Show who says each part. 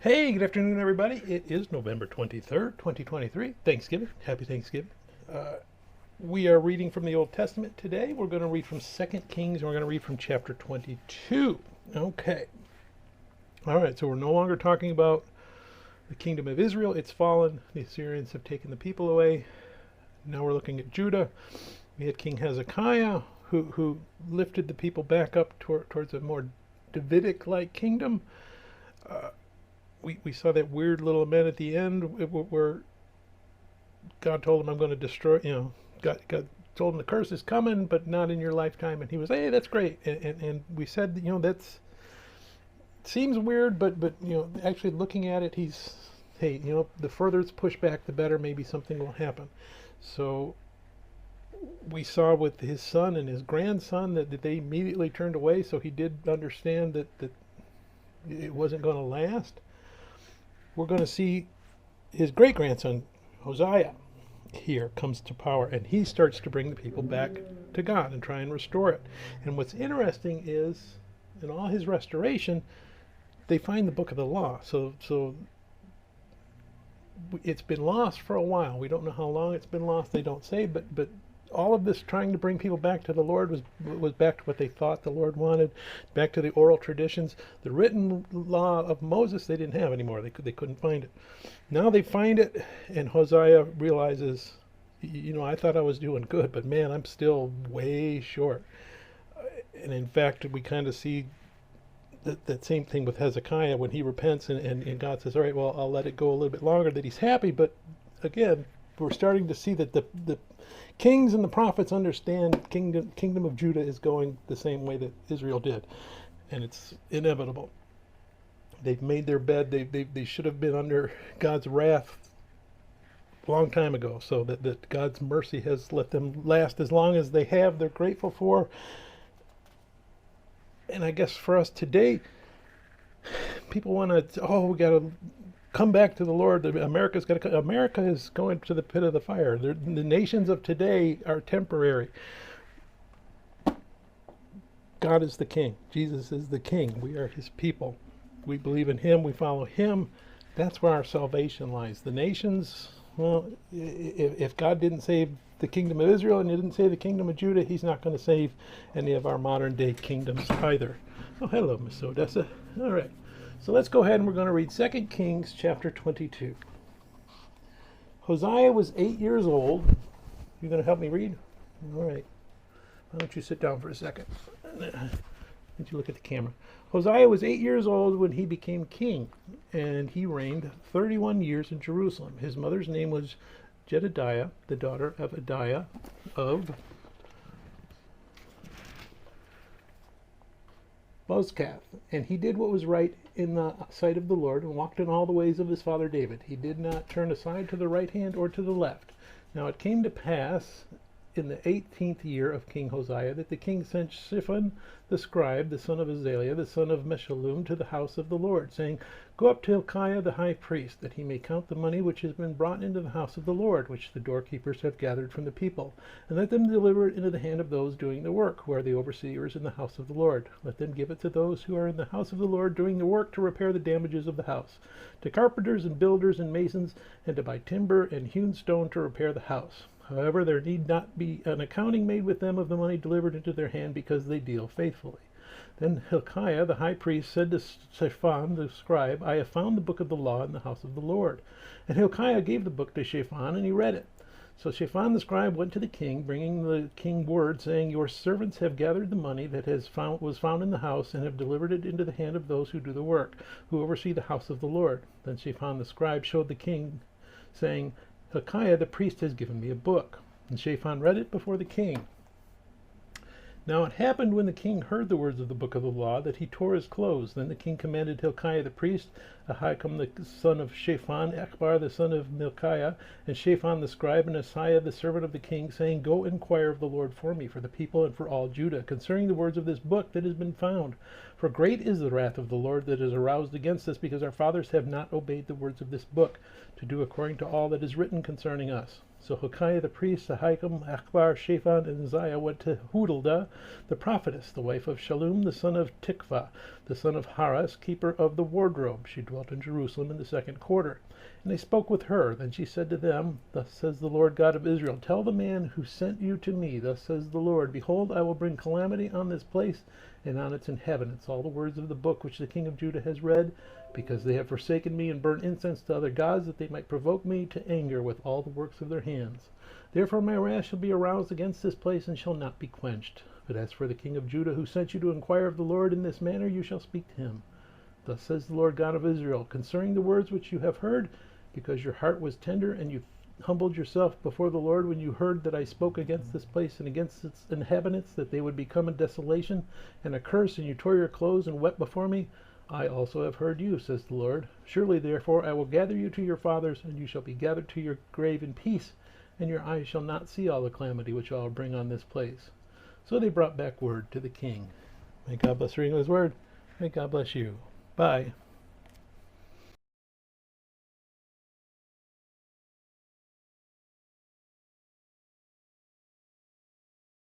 Speaker 1: Hey, good afternoon, everybody. It is November 23rd, 2023. Thanksgiving. Happy Thanksgiving. We are reading from the Old Testament today. We're going to read from 2 Kings, and we're going to read from chapter 22. Okay. All right, so we're no longer talking about the kingdom of Israel. It's fallen. The Assyrians have taken the people away. Now we're looking at Judah. We had King Hezekiah, who lifted the people back up towards a more Davidic-like kingdom. We saw that weird little event at the end where God told him, I'm going to destroy, God told him the curse is coming, but not in your lifetime. And he was, hey, that's great. And we said, that's, seems weird, but actually looking at it, he's, hey, the further it's pushed back, the better, maybe something will happen. So we saw with his son and his grandson that they immediately turned away. So he did understand that it wasn't going to last. We're going to see his great-grandson, Hosea, here comes to power, and he starts to bring the people back to God and try and restore it. And what's interesting is, in all his restoration, they find the book of the law. So it's been lost for a while. We don't know how long it's been lost. They don't say, but all of this trying to bring people back to the Lord was back to what they thought the Lord wanted, back to the oral traditions. The written law of Moses they didn't have anymore. They couldn't find it. Now they find it, and Hosea realizes, I thought I was doing good, but man, I'm still way short. And in fact, we kind of see that same thing with Hezekiah when he repents, and God says, all right, well, I'll let it go a little bit longer, that he's happy. But again, we're starting to see that the kings and the prophets understand kingdom of Judah is going the same way that Israel did, and it's inevitable. They've made their bed. They should have been under God's wrath a long time ago, so that God's mercy has let them last as long as they have. They're grateful for. And I guess for us today, people want to, we got to come back to the Lord. America is going to the pit of the fire. The nations of today are temporary. God is the king. Jesus is the king. We are his people. We believe in him. We follow him. That's where our salvation lies. The nations, well, if God didn't save the kingdom of Israel and he didn't save the kingdom of Judah, he's not going to save any of our modern day kingdoms either. Oh, hello, Miss Odessa. All right. So let's go ahead and we're going to read 2 Kings chapter 22. Hosea was 8 years old. You going to help me read? All right. Why don't you sit down for a second? Did you look at the camera? Hosea was 8 years old when he became king, and he reigned 31 years in Jerusalem. His mother's name was Jedidiah, the daughter of Adiah of Bozkath, and he did what was right in the sight of the Lord and walked in all the ways of his father David. He did not turn aside to the right hand or to the left. Now it came to pass in the 18th year of King Hosea that the king sent Shaphan the scribe, the son of Azaliah, the son of Meshullam, to the house of the Lord, saying, Go up to Hilkiah the high priest, that he may count the money which has been brought into the house of the Lord, which the doorkeepers have gathered from the people, and let them deliver it into the hand of those doing the work, who are the overseers in the house of the Lord. Let them give it to those who are in the house of the Lord doing the work to repair the damages of the house, to carpenters and builders and masons, and to buy timber and hewn stone to repair the house. However, there need not be an accounting made with them of the money delivered into their hand, because they deal faithfully. Then Hilkiah the high priest said to Shaphan the scribe, I have found the book of the law in the house of the Lord. And Hilkiah gave the book to Shaphan, and he read it. So Shaphan the scribe went to the king, bringing the king word, saying, Your servants have gathered the money that was found in the house, and have delivered it into the hand of those who do the work, who oversee the house of the Lord. Then Shaphan the scribe showed the king, saying, Hilkiah the priest has given me a book. And Shaphan read it before the king. Now it happened when the king heard the words of the book of the law that he tore his clothes. Then the king commanded Hilkiah the priest, Ahikam the son of Shaphan, Echbar the son of Milkiah, and Shaphan the scribe, and Asaiah the servant of the king, saying, Go inquire of the Lord for me, for the people and for all Judah, concerning the words of this book that has been found. For great is the wrath of the Lord that is aroused against us, because our fathers have not obeyed the words of this book, to do according to all that is written concerning us. So Hilkiah the priest, Ahikam, Achbar, Shaphan, and Uzziah went to Huldah the prophetess, the wife of Shallum, the son of Tikvah, the son of Haras, keeper of the wardrobe. She dwelt in Jerusalem in the second quarter. And they spoke with her. Then she said to them, Thus says the Lord God of Israel, Tell the man who sent you to me, Thus says the Lord, Behold, I will bring calamity on this place and on its inhabitants. All the words of the book which the king of Judah has read, because they have forsaken me and burnt incense to other gods, that they might provoke me to anger with all the works of their hands. Therefore my wrath shall be aroused against this place, and shall not be quenched. But as for the king of Judah, who sent you to inquire of the Lord in this manner, you shall speak to him. Thus says the Lord God of Israel, concerning the words which you have heard, because your heart was tender, and you humbled yourself before the Lord when you heard that I spoke against this place and against its inhabitants, that they would become a desolation and a curse, and you tore your clothes and wept before me, I also have heard you, says the Lord. Surely, therefore, I will gather you to your fathers, and you shall be gathered to your grave in peace, and your eyes shall not see all the calamity which I will bring on this place. So they brought back word to the king. May God bless the reading of his word. May God bless you. Bye.